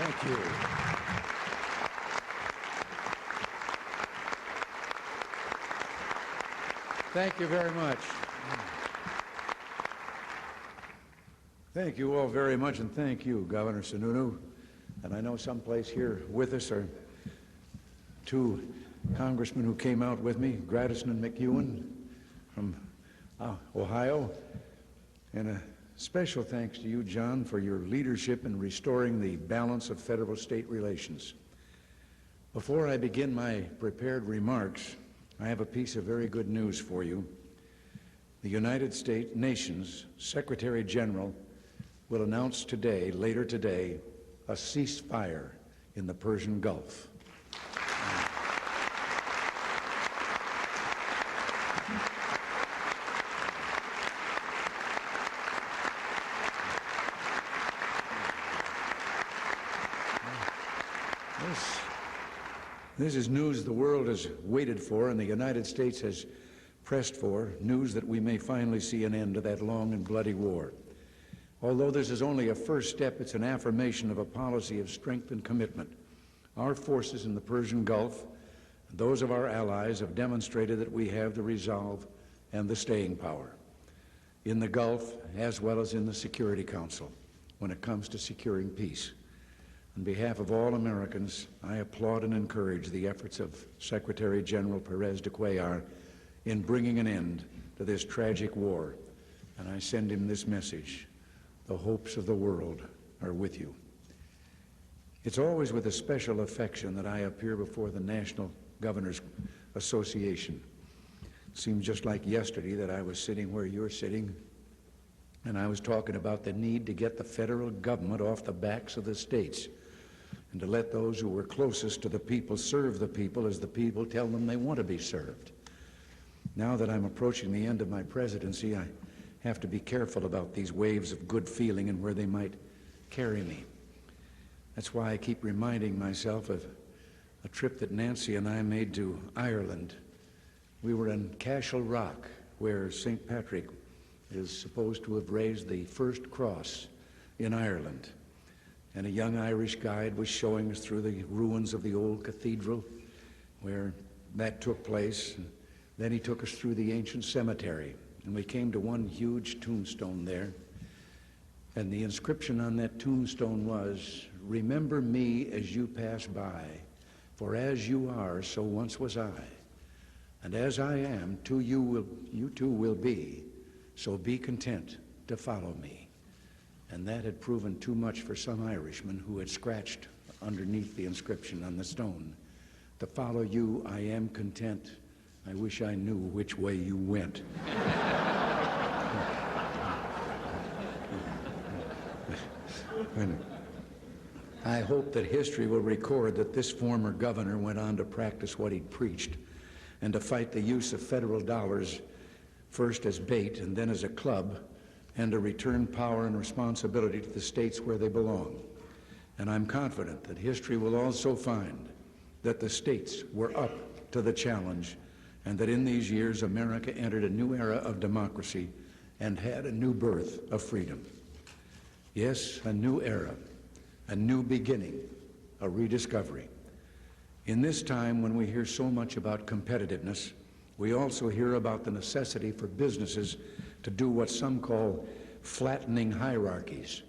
Thank you. Thank you very much. Thank you all very much, and thank you, Governor Sununu. And I know someplace here with us are two congressmen who came out with me, Gradison and McEwen from Ohio. And a special thanks to you, John, for your leadership in restoring the balance of federal-state relations. Before I begin my prepared remarks, I have a piece of very good news for you. The United States nation's Secretary General will announce today, later today, a ceasefire in the Persian Gulf. This is news the world has waited for and the United States has pressed for, news that we may finally see an end to that long and bloody war. Although this is only a first step, it's an affirmation of a policy of strength and commitment. Our forces in the Persian Gulf, and those of our allies, have demonstrated that we have the resolve and the staying power in the Gulf as well as in the Security Council when it comes to securing peace. On behalf of all Americans, I applaud and encourage the efforts of Secretary General Perez de Cuellar in bringing an end to this tragic war, and I send him this message: the hopes of the world are with you. It's always with a special affection that I appear before the National Governors Association. It seems just like yesterday that I was sitting where you're sitting, and I was talking about the need to get the federal government off the backs of the states and to let those who were closest to the people serve the people as the people tell them they want to be served. Now that I'm approaching the end of my presidency, I have to be careful about these waves of good feeling and where they might carry me. That's why I keep reminding myself of a trip that Nancy and I made to Ireland. We were in Cashel Rock, where St. Patrick is supposed to have raised the first cross in Ireland. And a young Irish guide was showing us through the ruins of the old cathedral where that took place. And then he took us through the ancient cemetery, and we came to one huge tombstone there. And the inscription on that tombstone was, "Remember me as you pass by, for as you are, so once was I. And as I am, you too will be, so be content to follow me." And that had proven too much for some Irishmen who had scratched underneath the inscription on the stone. "To follow you, I am content. I wish I knew which way you went." I hope that history will record that this former governor went on to practice what he'd preached and to fight the use of federal dollars first as bait and then as a club, and to return power and responsibility to the states where they belong. And I'm confident that history will also find that the states were up to the challenge, and that in these years America entered a new era of democracy and had a new birth of freedom. Yes, a new era, a new beginning, a rediscovery. In this time when we hear so much about competitiveness, we also hear about the necessity for businesses to do what some call flattening hierarchies.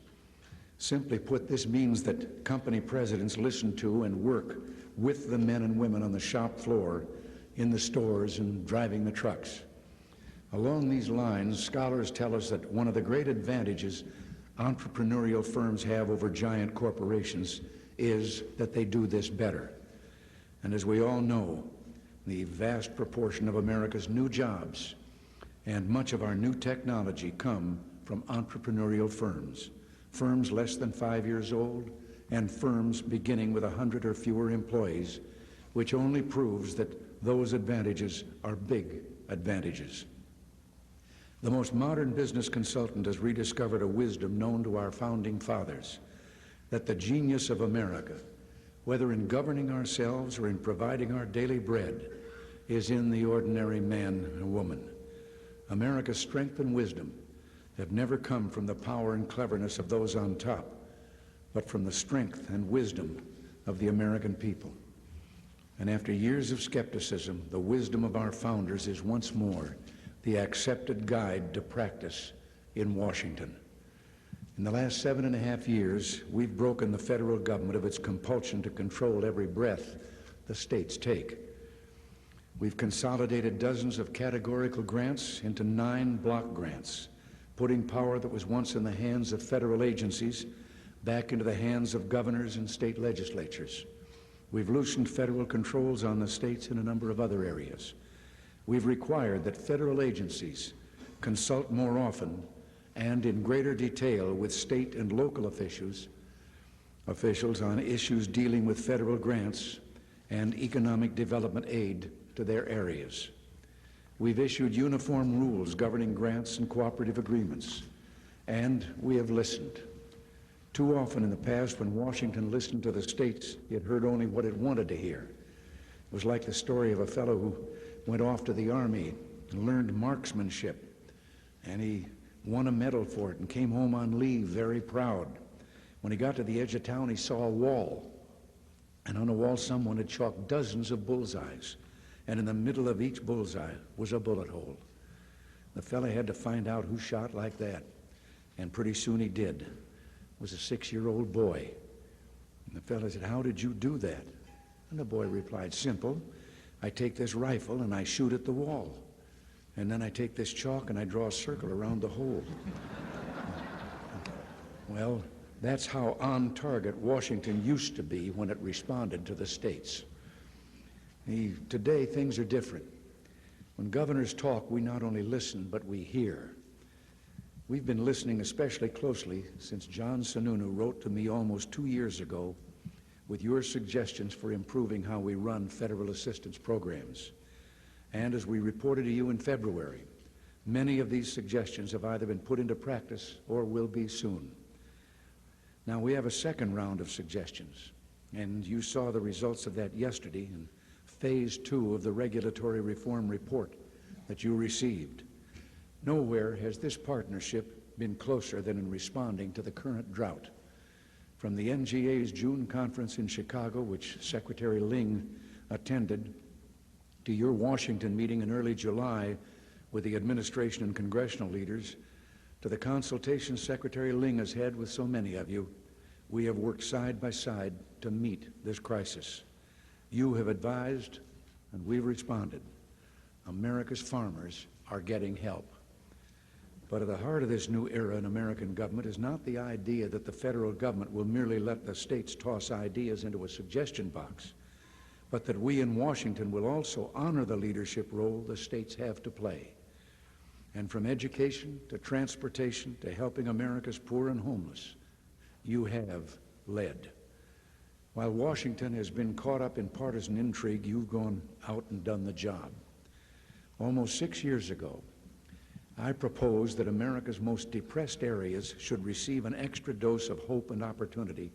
Simply put, this means that company presidents listen to and work with the men and women on the shop floor, in the stores, and driving the trucks. Along these lines, scholars tell us that one of the great advantages entrepreneurial firms have over giant corporations is that they do this better. And as we all know, the vast proportion of America's new jobs and much of our new technology come from entrepreneurial firms, firms less than 5 years old, and firms beginning with 100 or fewer employees, which only proves that those advantages are big advantages. The most modern business consultant has rediscovered a wisdom known to our founding fathers, that the genius of America, whether in governing ourselves or in providing our daily bread, is in the ordinary man and woman. America's strength and wisdom have never come from the power and cleverness of those on top, but from the strength and wisdom of the American people. And after years of skepticism, the wisdom of our founders is once more the accepted guide to practice in Washington. In the last 7.5 years, we've broken the federal government of its compulsion to control every breath the states take. We've consolidated dozens of categorical grants into 9 block grants, putting power that was once in the hands of federal agencies back into the hands of governors and state legislatures. We've loosened federal controls on the states in a number of other areas. We've required that federal agencies consult more often and in greater detail with state and local officials on issues dealing with federal grants and economic development aid to their areas. We've issued uniform rules governing grants and cooperative agreements, and we have listened. Too often in the past, when Washington listened to the states, it heard only what it wanted to hear. It was like the story of a fellow who went off to the Army and learned marksmanship, and he won a medal for it and came home on leave very proud. When he got to the edge of town, he saw a wall, and on the wall someone had chalked dozens of bullseyes, and in the middle of each bullseye was a bullet hole. The fellow had to find out who shot like that, and pretty soon he did. It was a 6-year-old boy. And the fellow said, "How did you do that?" And the boy replied, "Simple. I take this rifle and I shoot at the wall. And then I take this chalk and I draw a circle around the hole." Well, that's how on target Washington used to be when it responded to the states. Today, things are different. When governors talk, we not only listen, but we hear. We've been listening especially closely since John Sununu wrote to me almost 2 years ago with your suggestions for improving how we run federal assistance programs. And as we reported to you in February, many of these suggestions have either been put into practice or will be soon. Now, we have a second round of suggestions, and you saw the results of that yesterday in Phase 2 of the regulatory reform report that you received. Nowhere has this partnership been closer than in responding to the current drought. From the NGA's June conference in Chicago, which Secretary Ling attended, to your Washington meeting in early July with the administration and congressional leaders, to the consultation Secretary Ling has had with so many of you, we have worked side by side to meet this crisis. You have advised, and we've responded. America's farmers are getting help. But at the heart of this new era in American government is not the idea that the federal government will merely let the states toss ideas into a suggestion box, but that we in Washington will also honor the leadership role the states have to play. And from education to transportation to helping America's poor and homeless, you have led. While Washington has been caught up in partisan intrigue, you've gone out and done the job. Almost 6 years ago, I proposed that America's most depressed areas should receive an extra dose of hope and opportunity,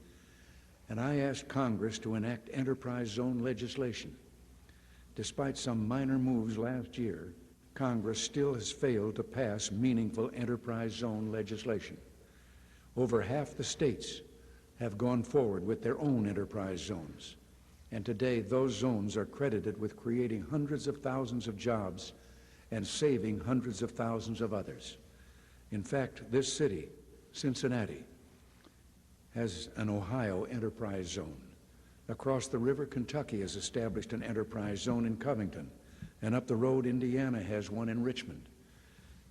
and I asked Congress to enact enterprise zone legislation. Despite some minor moves last year, Congress still has failed to pass meaningful enterprise zone legislation. Over half the states have gone forward with their own enterprise zones, and today those zones are credited with creating hundreds of thousands of jobs and saving hundreds of thousands of others. In fact, this city, Cincinnati, has an Ohio enterprise zone. Across the river, Kentucky has established an enterprise zone in Covington, and up the road, Indiana has one in Richmond.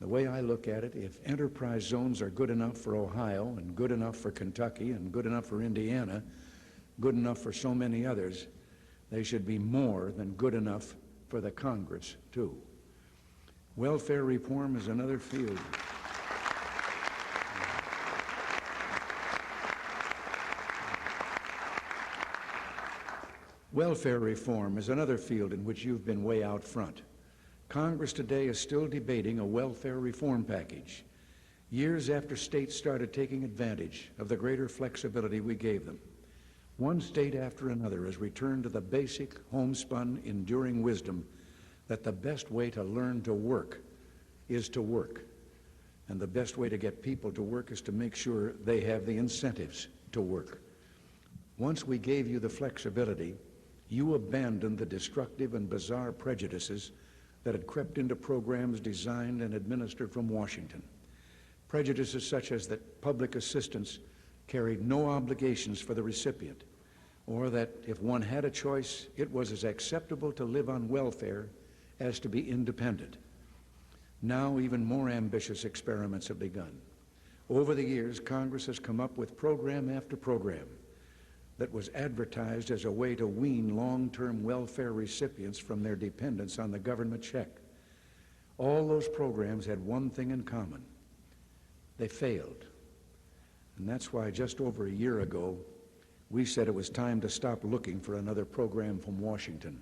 The way I look at it, if enterprise zones are good enough for Ohio and good enough for Kentucky and good enough for Indiana, good enough for so many others, they should be more than good enough for the Congress, too. Welfare reform is another field. Welfare reform is another field in which you've been way out front. Congress today is still debating a welfare reform package, years after states started taking advantage of the greater flexibility we gave them. One state after another has returned to the basic, homespun, enduring wisdom that the best way to learn to work is to work. And the best way to get people to work is to make sure they have the incentives to work. Once we gave you the flexibility, you abandoned the destructive and bizarre prejudices that had crept into programs designed and administered from Washington. Prejudices such as that public assistance carried no obligations for the recipient, or that if one had a choice, it was as acceptable to live on welfare as to be independent. Now, even more ambitious experiments have begun. Over the years, Congress has come up with program after program that was advertised as a way to wean long-term welfare recipients from their dependence on the government check. All those programs had one thing in common: they failed. And that's why just over a year ago, we said it was time to stop looking for another program from Washington.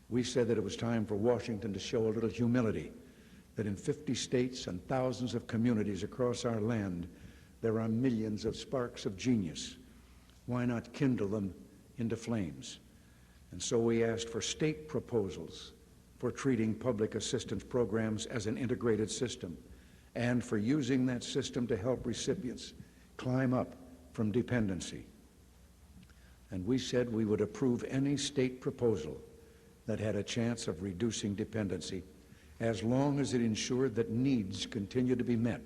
We said that it was time for Washington to show a little humility, that in 50 states and thousands of communities across our land, there are millions of sparks of genius. Why not kindle them into flames? And so we asked for state proposals for treating public assistance programs as an integrated system, and for using that system to help recipients climb up from dependency. And we said we would approve any state proposal that had a chance of reducing dependency, as long as it ensured that needs continued to be met.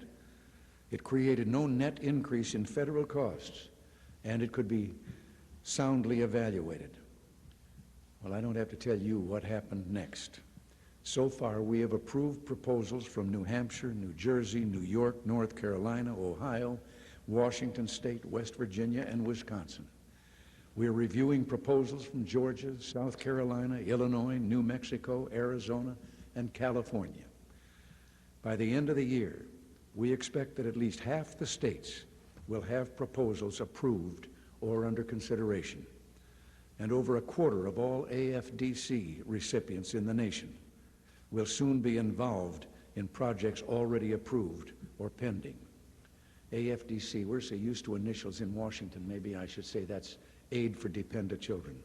It created no net increase in federal costs, and it could be soundly evaluated. Well, I don't have to tell you what happened next. So far, we have approved proposals from New Hampshire, New Jersey, New York, North Carolina, Ohio, Washington State, West Virginia, and Wisconsin. We are reviewing proposals from Georgia, South Carolina, Illinois, New Mexico, Arizona, and California. By the end of the year, we expect that at least half the states will have proposals approved or under consideration, and over a quarter of all AFDC recipients in the nation will soon be involved in projects already approved or pending. AFDC, we're so used to initials in Washington, maybe I should say that's Aid for Dependent Children.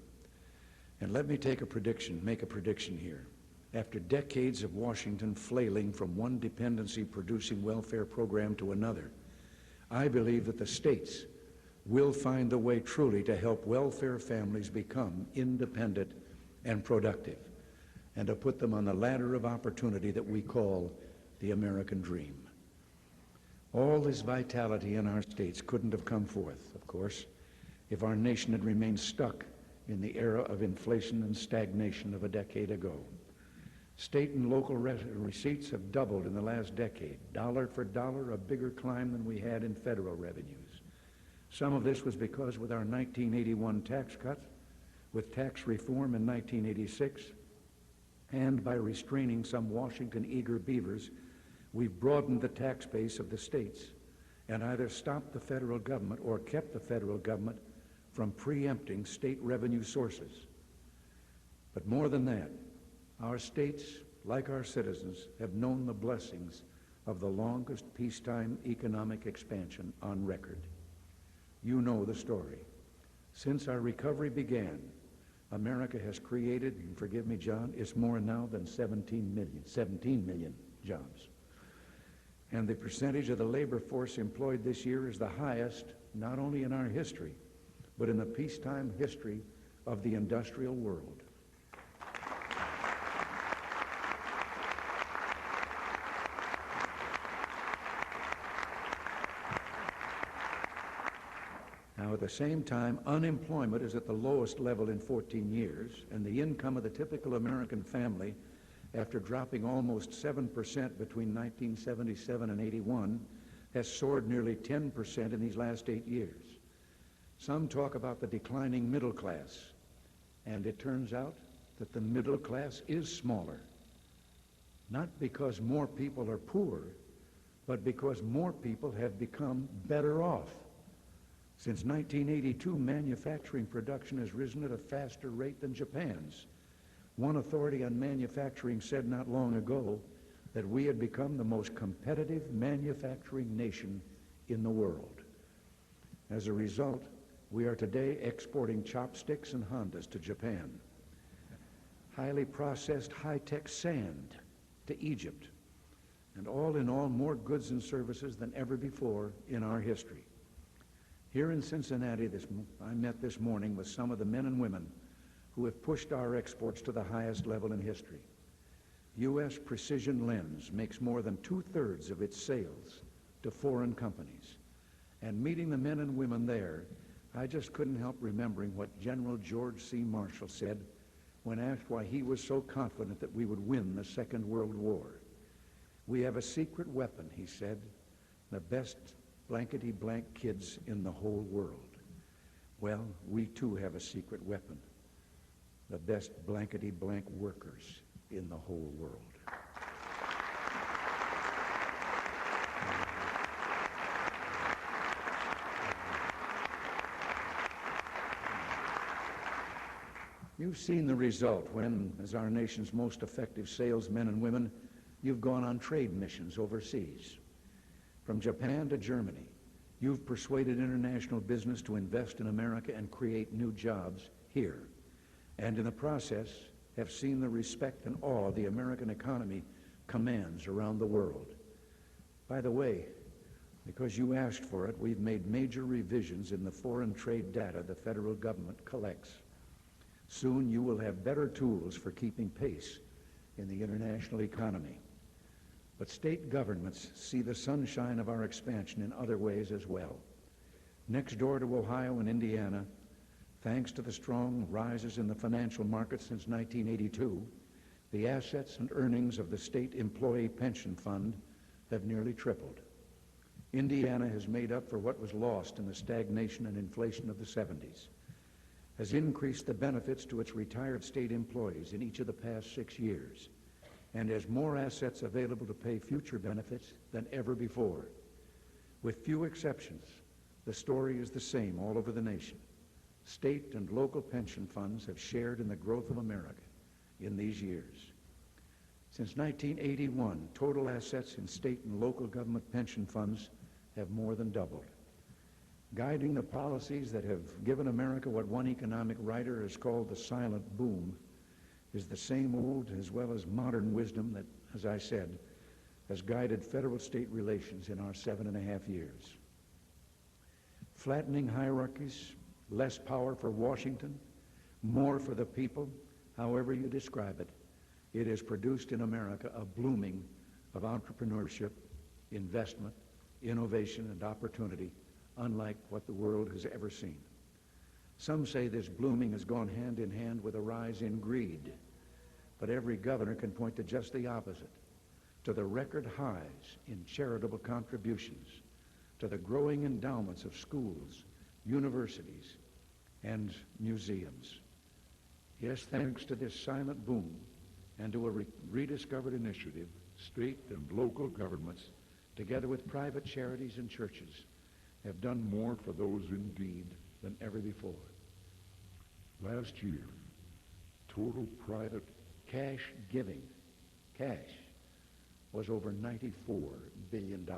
And let me make a prediction here. After decades of Washington flailing from one dependency-producing welfare program to another, I believe that the states will find the way truly to help welfare families become independent and productive, and to put them on the ladder of opportunity that we call the American dream. All this vitality in our states couldn't have come forth, of course, if our nation had remained stuck in the era of inflation and stagnation of a decade ago. State and local receipts have doubled in the last decade, dollar for dollar, a bigger climb than we had in federal revenues. Some of this was because with our 1981 tax cuts, with tax reform in 1986, and by restraining some Washington eager beavers, we've broadened the tax base of the states and either stopped the federal government or kept the federal government from preempting state revenue sources. But more than that, our states, like our citizens, have known the blessings of the longest peacetime economic expansion on record. You know the story. Since our recovery began, America has created, and forgive me, John, it's more now than 17 million jobs. And the percentage of the labor force employed this year is the highest, not only in our history, but in the peacetime history of the industrial world. Now, at the same time, unemployment is at the lowest level in 14 years, and the income of the typical American family, after dropping almost 7% between 1977 and 81, has soared nearly 10% in these last 8 years. Some talk about the declining middle class, and it turns out that the middle class is smaller, not because more people are poor, but because more people have become better off. Since 1982, manufacturing production has risen at a faster rate than Japan's. One authority on manufacturing said not long ago that we had become the most competitive manufacturing nation in the world. As a result, we are today exporting chopsticks and Hondas to Japan, highly processed high-tech sand to Egypt, and all in all, more goods and services than ever before in our history. Here in Cincinnati, I met this morning with some of the men and women who have pushed our exports to the highest level in history. U.S. Precision Lens makes more than 2/3 of its sales to foreign companies. And meeting the men and women there, I just couldn't help remembering what General George C. Marshall said when asked why he was so confident that we would win the Second World War. "We have a secret weapon," he said, "the best blankety-blank kids in the whole world." Well, we too have a secret weapon, the best blankety-blank workers in the whole world. You've seen the result when, as our nation's most effective salesmen and women, you've gone on trade missions overseas. From Japan to Germany, you've persuaded international business to invest in America and create new jobs here, and in the process have seen the respect and awe the American economy commands around the world. By the way, because you asked for it, we've made major revisions in the foreign trade data the federal government collects. Soon you will have better tools for keeping pace in the international economy. But state governments see the sunshine of our expansion in other ways as well. Next door to Ohio and Indiana, thanks to the strong rises in the financial markets since 1982, the assets and earnings of the state employee pension fund have nearly tripled. Indiana has made up for what was lost in the stagnation and inflation of the 70s, has increased the benefits to its retired state employees in each of the past 6 years, and has more assets available to pay future benefits than ever before. With few exceptions, the story is the same all over the nation. State and local pension funds have shared in the growth of America in these years. Since 1981, total assets in state and local government pension funds have more than doubled. Guiding the policies that have given America what one economic writer has called the silent boom is the same old as well as modern wisdom that, as I said, has guided federal-state relations in our 7.5 years. Flattening hierarchies, less power for Washington, more for the people, however you describe it, it has produced in America a blooming of entrepreneurship, investment, innovation, and opportunity unlike what the world has ever seen. Some say this blooming has gone hand in hand with a rise in greed, but every governor can point to just the opposite, to the record highs in charitable contributions, to the growing endowments of schools, universities, and museums. Yes, thanks to this silent boom and to a rediscovered initiative, state and local governments, together with private charities and churches, have done more for those in need than ever before. Last year, total private cash giving, was over $94 billion.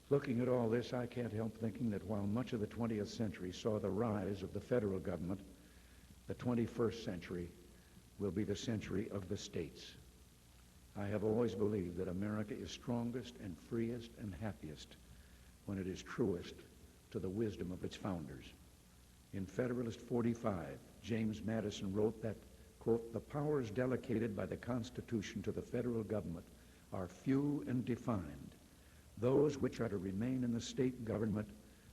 Looking at all this, I can't help thinking that while much of the 20th century saw the rise of the federal government, the 21st century will be the century of the states. I have always believed that America is strongest and freest and happiest when it is truest to the wisdom of its founders. In Federalist 45, James Madison wrote that, quote, "The powers delegated by the Constitution to the federal government are few and defined. Those which are to remain in the state government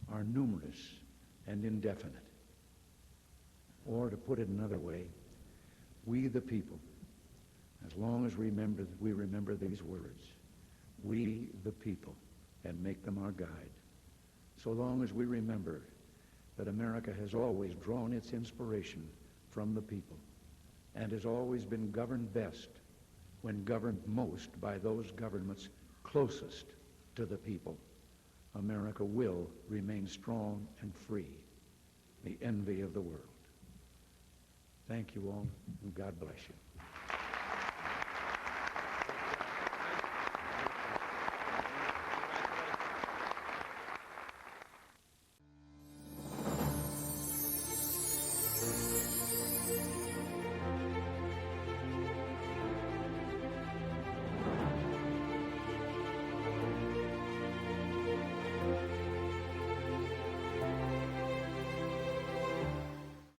are numerous and indefinite." Or to put it another way, we the people, as long as we remember these words, we the people, and make them our guide, so long as we remember that America has always drawn its inspiration from the people and has always been governed best when governed most by those governments closest to the people, America will remain strong and free, the envy of the world. Thank you all, and God bless you.